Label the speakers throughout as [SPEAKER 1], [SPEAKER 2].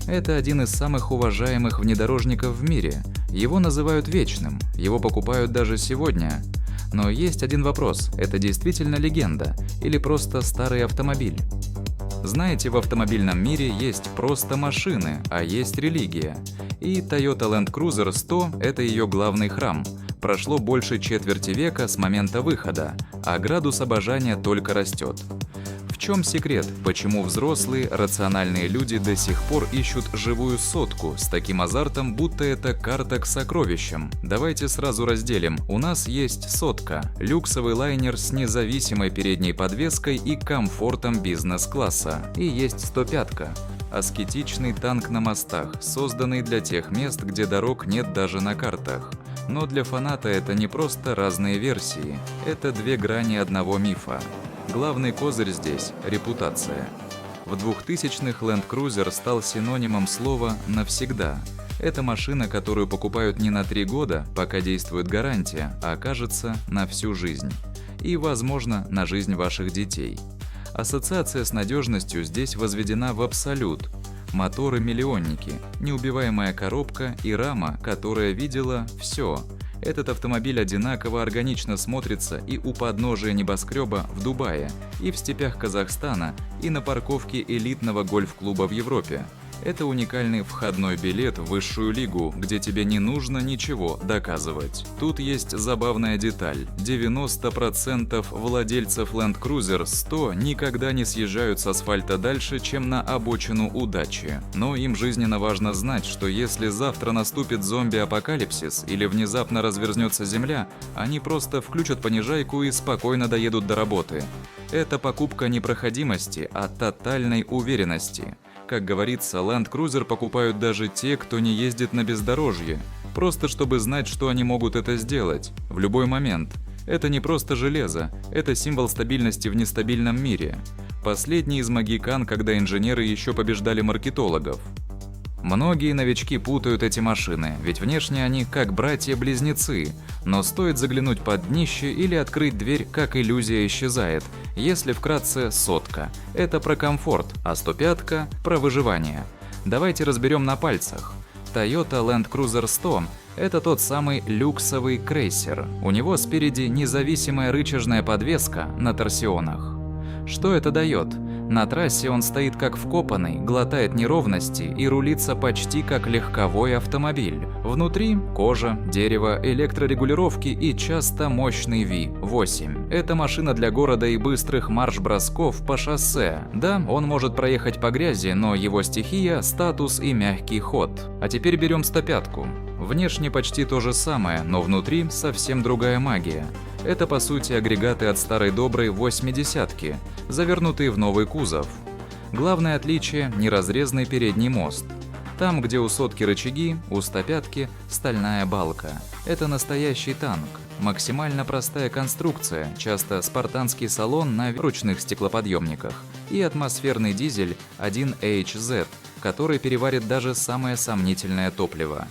[SPEAKER 1] Это один из самых уважаемых внедорожников в мире. Его называют вечным, его покупают даже сегодня. Но есть один вопрос: это действительно легенда или просто старый автомобиль? Знаете, в автомобильном мире есть просто машины, а есть религия. И Toyota Land Cruiser 100 – это ее главный храм. Прошло больше четверти века с момента выхода, а градус обожания только растет. В чем секрет, почему взрослые, рациональные люди до сих пор ищут живую сотку с таким азартом, будто это карта к сокровищам? Давайте сразу разделим. У нас есть сотка – люксовый лайнер с независимой передней подвеской и комфортом бизнес-класса. И есть 105-ка – аскетичный танк на мостах, созданный для тех мест, где дорог нет даже на картах. Но для фаната это не просто разные версии, это две грани одного мифа. Главный козырь здесь – репутация. В 2000-х Land Cruiser стал синонимом слова «навсегда». Это машина, которую покупают не на 3 года, пока действует гарантия, а, кажется, на всю жизнь. И, возможно, на жизнь ваших детей. Ассоциация с надежностью здесь возведена в абсолют. Моторы-миллионники, неубиваемая коробка и рама, которая видела все. Этот автомобиль одинаково органично смотрится и у подножия небоскреба в Дубае, и в степях Казахстана, и на парковке элитного гольф-клуба в Европе. Это уникальный входной билет в высшую лигу, где тебе не нужно ничего доказывать. Тут есть забавная деталь. 90% владельцев Land Cruiser 100 никогда не съезжают с асфальта дальше, чем на обочину удачи. Но им жизненно важно знать, что если завтра наступит зомби-апокалипсис или внезапно разверзнется земля, они просто включат понижайку и спокойно доедут до работы. Это покупка не проходимости, а тотальной уверенности. Как говорится, Land Cruiser покупают даже те, кто не ездит на бездорожье, просто чтобы знать, что они могут это сделать в любой момент. Это не просто железо, это символ стабильности в нестабильном мире. Последний из магикан, когда инженеры еще побеждали маркетологов. Многие новички путают эти машины, ведь внешне они как братья-близнецы, но стоит заглянуть под днище или открыть дверь, как иллюзия исчезает. Если вкратце, сотка – это про комфорт, а 105-ка – про выживание. Давайте разберем на пальцах. Toyota Land Cruiser 100 – это тот самый люксовый крейсер. У него спереди независимая рычажная подвеска на торсионах. Что это дает? На трассе он стоит как вкопанный, глотает неровности и рулится почти как легковой автомобиль. Внутри – кожа, дерево, электрорегулировки и часто мощный V8. Это машина для города и быстрых марш-бросков по шоссе. Да, он может проехать по грязи, но его стихия – статус и мягкий ход. А теперь берем 105-ку. Внешне почти то же самое, но внутри совсем другая магия. Это по сути агрегаты от старой доброй 80-ки, завернутые в новый кузов. Главное отличие – неразрезный передний мост. Там, где у сотки рычаги, у 105-ки стальная балка. Это настоящий танк. Максимально простая конструкция, часто спартанский салон на ручных стеклоподъемниках и атмосферный дизель 1HZ, который переварит даже самое сомнительное топливо.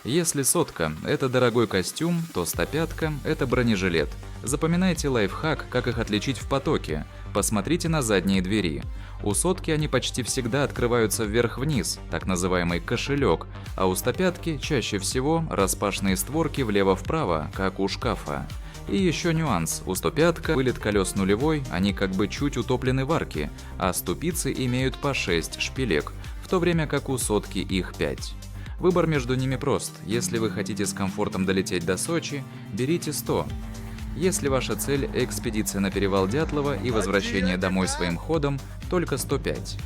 [SPEAKER 1] Если сотка – это дорогой костюм, то 105-ка – это бронежилет. Запоминайте лайфхак, как их отличить в потоке. Посмотрите на задние двери. У сотки они почти всегда открываются вверх-вниз, так называемый кошелек, а у 105-ки чаще всего распашные створки влево-вправо, как у шкафа. И еще нюанс. У 105-ка вылет колес нулевой, они как бы чуть утоплены в арке, а ступицы имеют по 6 шпилек, в то время как у сотки их 5. Выбор между ними прост. Если вы хотите с комфортом долететь до Сочи, берите 100. Если ваша цель – экспедиция на перевал Дятлова и возвращение домой своим ходом, только 105.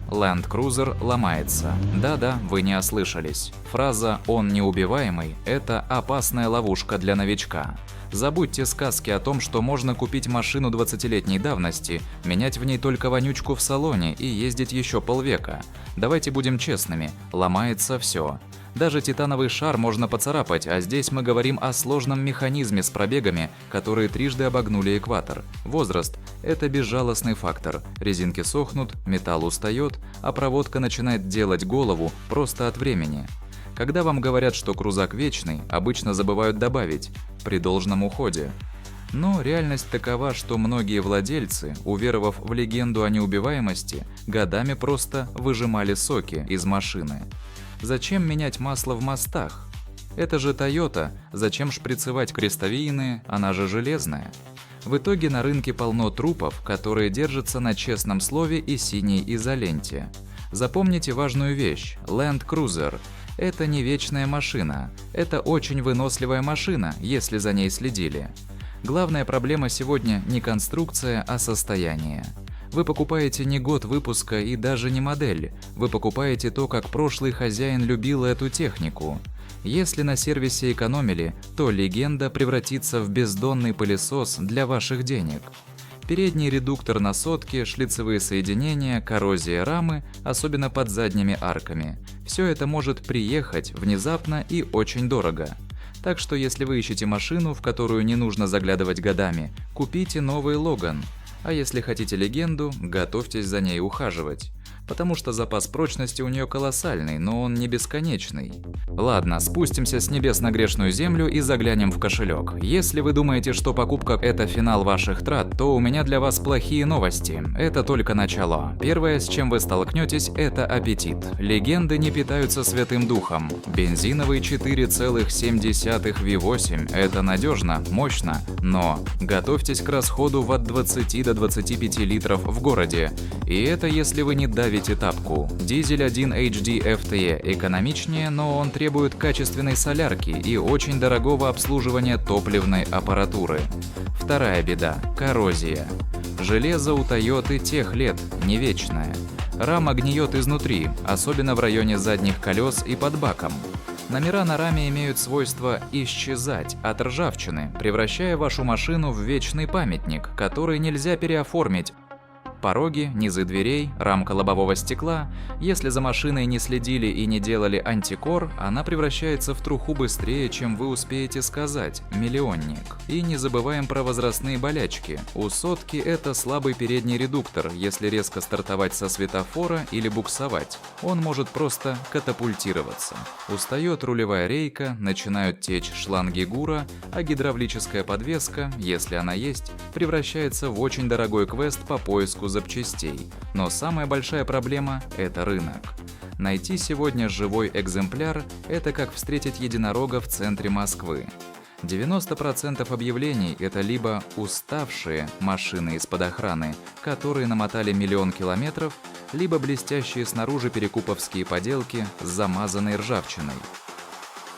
[SPEAKER 1] Land Cruiser ломается. Да-да, вы не ослышались. Фраза «он неубиваемый» – это опасная ловушка для новичка. Забудьте сказки о том, что можно купить машину 20-летней давности, менять в ней только вонючку в салоне и ездить еще полвека. Давайте будем честными, ломается все. Даже титановый шар можно поцарапать, а здесь мы говорим о сложном механизме с пробегами, которые трижды обогнули экватор. Возраст – это безжалостный фактор. Резинки сохнут, металл устает, а проводка начинает делать голову просто от времени. Когда вам говорят, что крузак вечный, обычно забывают добавить «при должном уходе». Но реальность такова, что многие владельцы, уверовав в легенду о неубиваемости, годами просто выжимали соки из машины. Зачем менять масло в мостах? Это же Toyota, зачем шприцевать крестовины, она же железная? В итоге на рынке полно трупов, которые держатся на честном слове и синей изоленте. Запомните важную вещь – Land Cruiser – это не вечная машина, это очень выносливая машина, если за ней следили. Главная проблема сегодня не конструкция, а состояние. Вы покупаете не год выпуска и даже не модель, вы покупаете то, как прошлый хозяин любил эту технику. Если на сервисе экономили, то легенда превратится в бездонный пылесос для ваших денег. Передний редуктор на сотке, шлицевые соединения, коррозия рамы, особенно под задними арками. Все это может приехать внезапно и очень дорого. Так что если вы ищете машину, в которую не нужно заглядывать годами, купите новый Логан. А если хотите легенду, готовьтесь за ней ухаживать. Потому что запас прочности у нее колоссальный, но он не бесконечный. Ладно, спустимся с небес на грешную землю и заглянем в кошелек. Если вы думаете, что покупка – это финал ваших трат, то у меня для вас плохие новости. Это только начало. Первое, с чем вы столкнетесь – это аппетит. Легенды не питаются Святым Духом. Бензиновый 4,7 V8 – это надежно, мощно, но готовьтесь к расходу от 20 до 25 литров в городе. И это если вы не давите тапку. Дизель 1 HD FTE экономичнее, но он требует качественной солярки и очень дорогого обслуживания топливной аппаратуры. Вторая беда – коррозия. Железо у Toyota тех лет, не вечное. Рама гниет изнутри, особенно в районе задних колес и под баком. Номера на раме имеют свойство исчезать от ржавчины, превращая вашу машину в вечный памятник, который нельзя переоформить. Пороги, низы дверей, рамка лобового стекла. Если за машиной не следили и не делали антикор, она превращается в труху быстрее, чем вы успеете сказать «миллионник». И не забываем про возрастные болячки. У сотки это слабый передний редуктор, если резко стартовать со светофора или буксовать. Он может просто катапультироваться. Устает рулевая рейка, начинают течь шланги ГУРа, а гидравлическая подвеска, если она есть, превращается в очень дорогой квест по поиску запчастей. Но самая большая проблема – это рынок. Найти сегодня живой экземпляр – это как встретить единорога в центре Москвы. 90% объявлений – это либо уставшие машины из-под охраны, которые намотали 1 000 000 километров, либо блестящие снаружи перекуповские поделки с замазанной ржавчиной.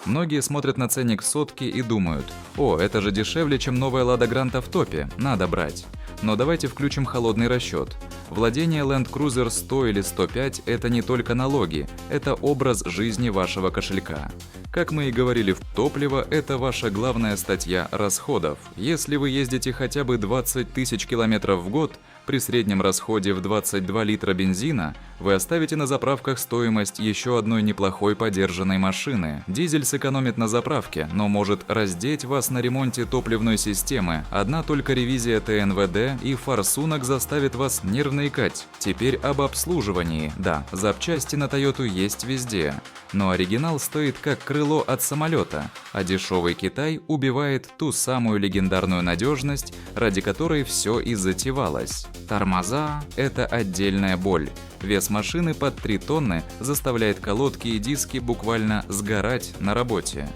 [SPEAKER 1] Многие смотрят на ценник сотки и думают: «О, это же дешевле, чем новая Лада Гранта в топе, надо брать». Но давайте включим холодный расчет. Владение Land Cruiser 100 или 105 – это не только налоги, это образ жизни вашего кошелька. Как мы и говорили, топливо – это ваша главная статья расходов. Если вы ездите хотя бы 20 тысяч километров в год, при среднем расходе в 22 литра бензина, вы оставите на заправках стоимость еще одной неплохой подержанной машины. Дизель сэкономит на заправке, но может раздеть вас на ремонте топливной системы. Одна только ревизия ТНВД и форсунок заставит вас нервно икать. Теперь об обслуживании. Да, запчасти на Toyota есть везде. Но оригинал стоит как крыло от самолета, а дешевый Китай убивает ту самую легендарную надежность, ради которой все и затевалось. Тормоза – это отдельная боль. Вес машины под 3 тонны заставляет колодки и диски буквально сгорать на работе.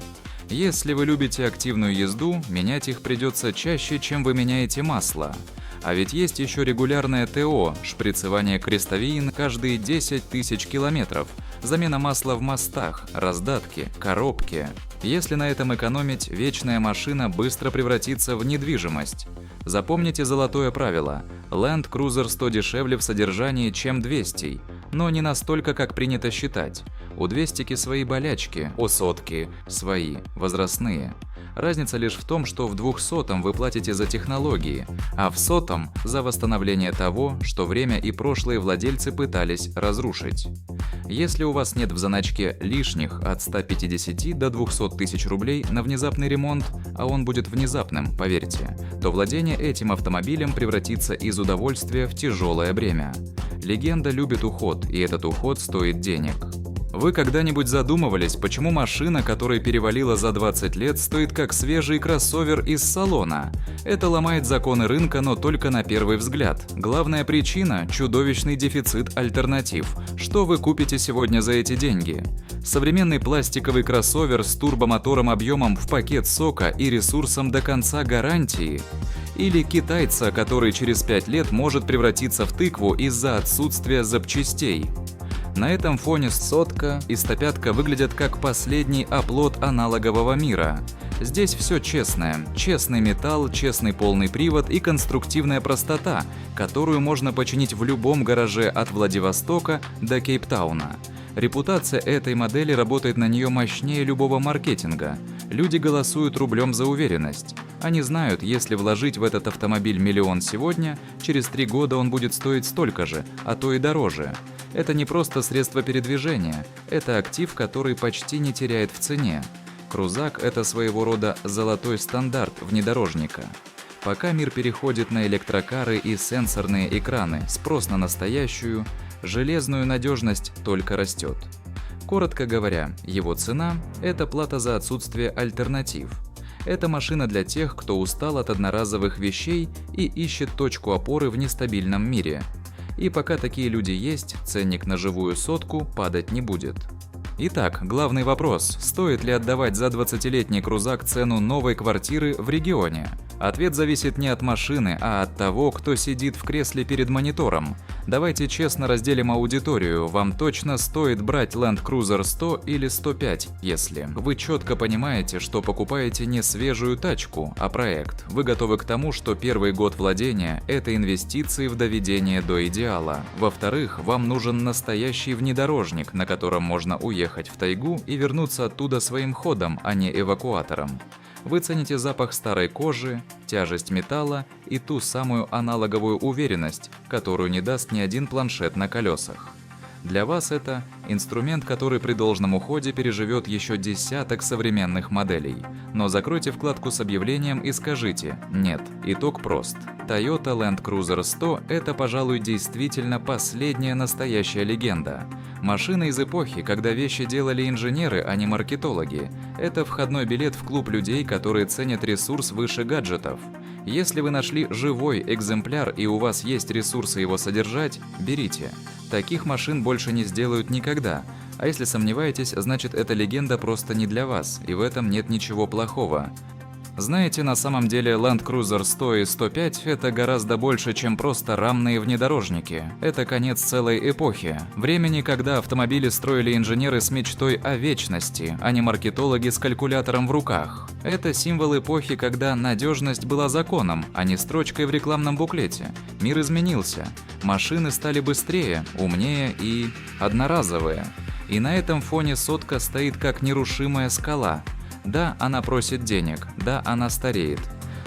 [SPEAKER 1] Если вы любите активную езду, менять их придется чаще, чем вы меняете масло. А ведь есть еще регулярное ТО, шприцевание крестовин каждые 10 тысяч километров, замена масла в мостах, раздатки, коробки. Если на этом экономить, вечная машина быстро превратится в недвижимость. Запомните золотое правило – Land Cruiser 100 дешевле в содержании, чем 200, но не настолько, как принято считать. У 200-ки свои болячки, у сотки свои, возрастные. Разница лишь в том, что в 200-м вы платите за технологии, а в 100-м – за восстановление того, что время и прошлые владельцы пытались разрушить. Если у вас нет в заначке лишних от 150 до 200 тысяч рублей на внезапный ремонт, а он будет внезапным, поверьте, то владение этим автомобилем превратится из удовольствия в тяжелое бремя. Легенда любит уход, и этот уход стоит денег. Вы когда-нибудь задумывались, почему машина, которая перевалила за 20 лет, стоит как свежий кроссовер из салона? Это ломает законы рынка, но только на первый взгляд. Главная причина – чудовищный дефицит альтернатив. Что вы купите сегодня за эти деньги? Современный пластиковый кроссовер с турбомотором объемом в пакет сока и ресурсом до конца гарантии? Или китайца, который через 5 лет может превратиться в тыкву из-за отсутствия запчастей? На этом фоне сотка и 105 выглядят как последний оплот аналогового мира. Здесь все честное. Честный металл, честный полный привод и конструктивная простота, которую можно починить в любом гараже от Владивостока до Кейптауна. Репутация этой модели работает на нее мощнее любого маркетинга. Люди голосуют рублем за уверенность. Они знают, если вложить в этот автомобиль миллион сегодня, через 3 года он будет стоить столько же, а то и дороже. Это не просто средство передвижения, это актив, который почти не теряет в цене. Крузак – это своего рода золотой стандарт внедорожника. Пока мир переходит на электрокары и сенсорные экраны, спрос на настоящую, железную надежность только растет. Коротко говоря, его цена – это плата за отсутствие альтернатив. Это машина для тех, кто устал от одноразовых вещей и ищет точку опоры в нестабильном мире. И пока такие люди есть, ценник на живую сотку падать не будет. Итак, главный вопрос – стоит ли отдавать за 20-летний крузак цену новой квартиры в регионе? Ответ зависит не от машины, а от того, кто сидит в кресле перед монитором. Давайте честно разделим аудиторию. Вам точно стоит брать Land Cruiser 100 или 105, если вы четко понимаете, что покупаете не свежую тачку, а проект. Вы готовы к тому, что первый год владения – это инвестиции в доведение до идеала. Во-вторых, вам нужен настоящий внедорожник, на котором можно уехать в тайгу и вернуться оттуда своим ходом, а не эвакуатором. Вы цените запах старой кожи, тяжесть металла и ту самую аналоговую уверенность, которую не даст ни один планшет на колесах. Для вас это инструмент, который при должном уходе переживет еще десяток современных моделей. Но закройте вкладку с объявлением и скажите «нет». Итог прост. Toyota Land Cruiser 100 – это, пожалуй, действительно последняя настоящая легенда. Машина из эпохи, когда вещи делали инженеры, а не маркетологи. Это входной билет в клуб людей, которые ценят ресурс выше гаджетов. Если вы нашли живой экземпляр и у вас есть ресурсы его содержать, берите. Таких машин больше не сделают никогда. А если сомневаетесь, значит эта легенда просто не для вас, и в этом нет ничего плохого. Знаете, на самом деле Land Cruiser 100 и 105 – это гораздо больше, чем просто рамные внедорожники. Это конец целой эпохи. Времени, когда автомобили строили инженеры с мечтой о вечности, а не маркетологи с калькулятором в руках. Это символ эпохи, когда надежность была законом, а не строчкой в рекламном буклете. Мир изменился. Машины стали быстрее, умнее и одноразовые. И на этом фоне сотка стоит как нерушимая скала. Да, она просит денег, да, она стареет,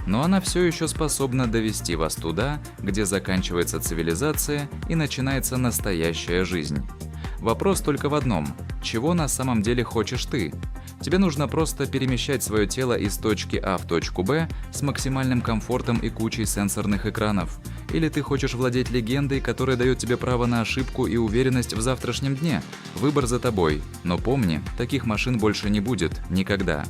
[SPEAKER 1] но она все еще способна довести вас туда, где заканчивается цивилизация и начинается настоящая жизнь. Вопрос только в одном – чего на самом деле хочешь ты? Тебе нужно просто перемещать свое тело из точки А в точку Б с максимальным комфортом и кучей сенсорных экранов. Или ты хочешь владеть легендой, которая дает тебе право на ошибку и уверенность в завтрашнем дне? Выбор за тобой. Но помни, таких машин больше не будет никогда.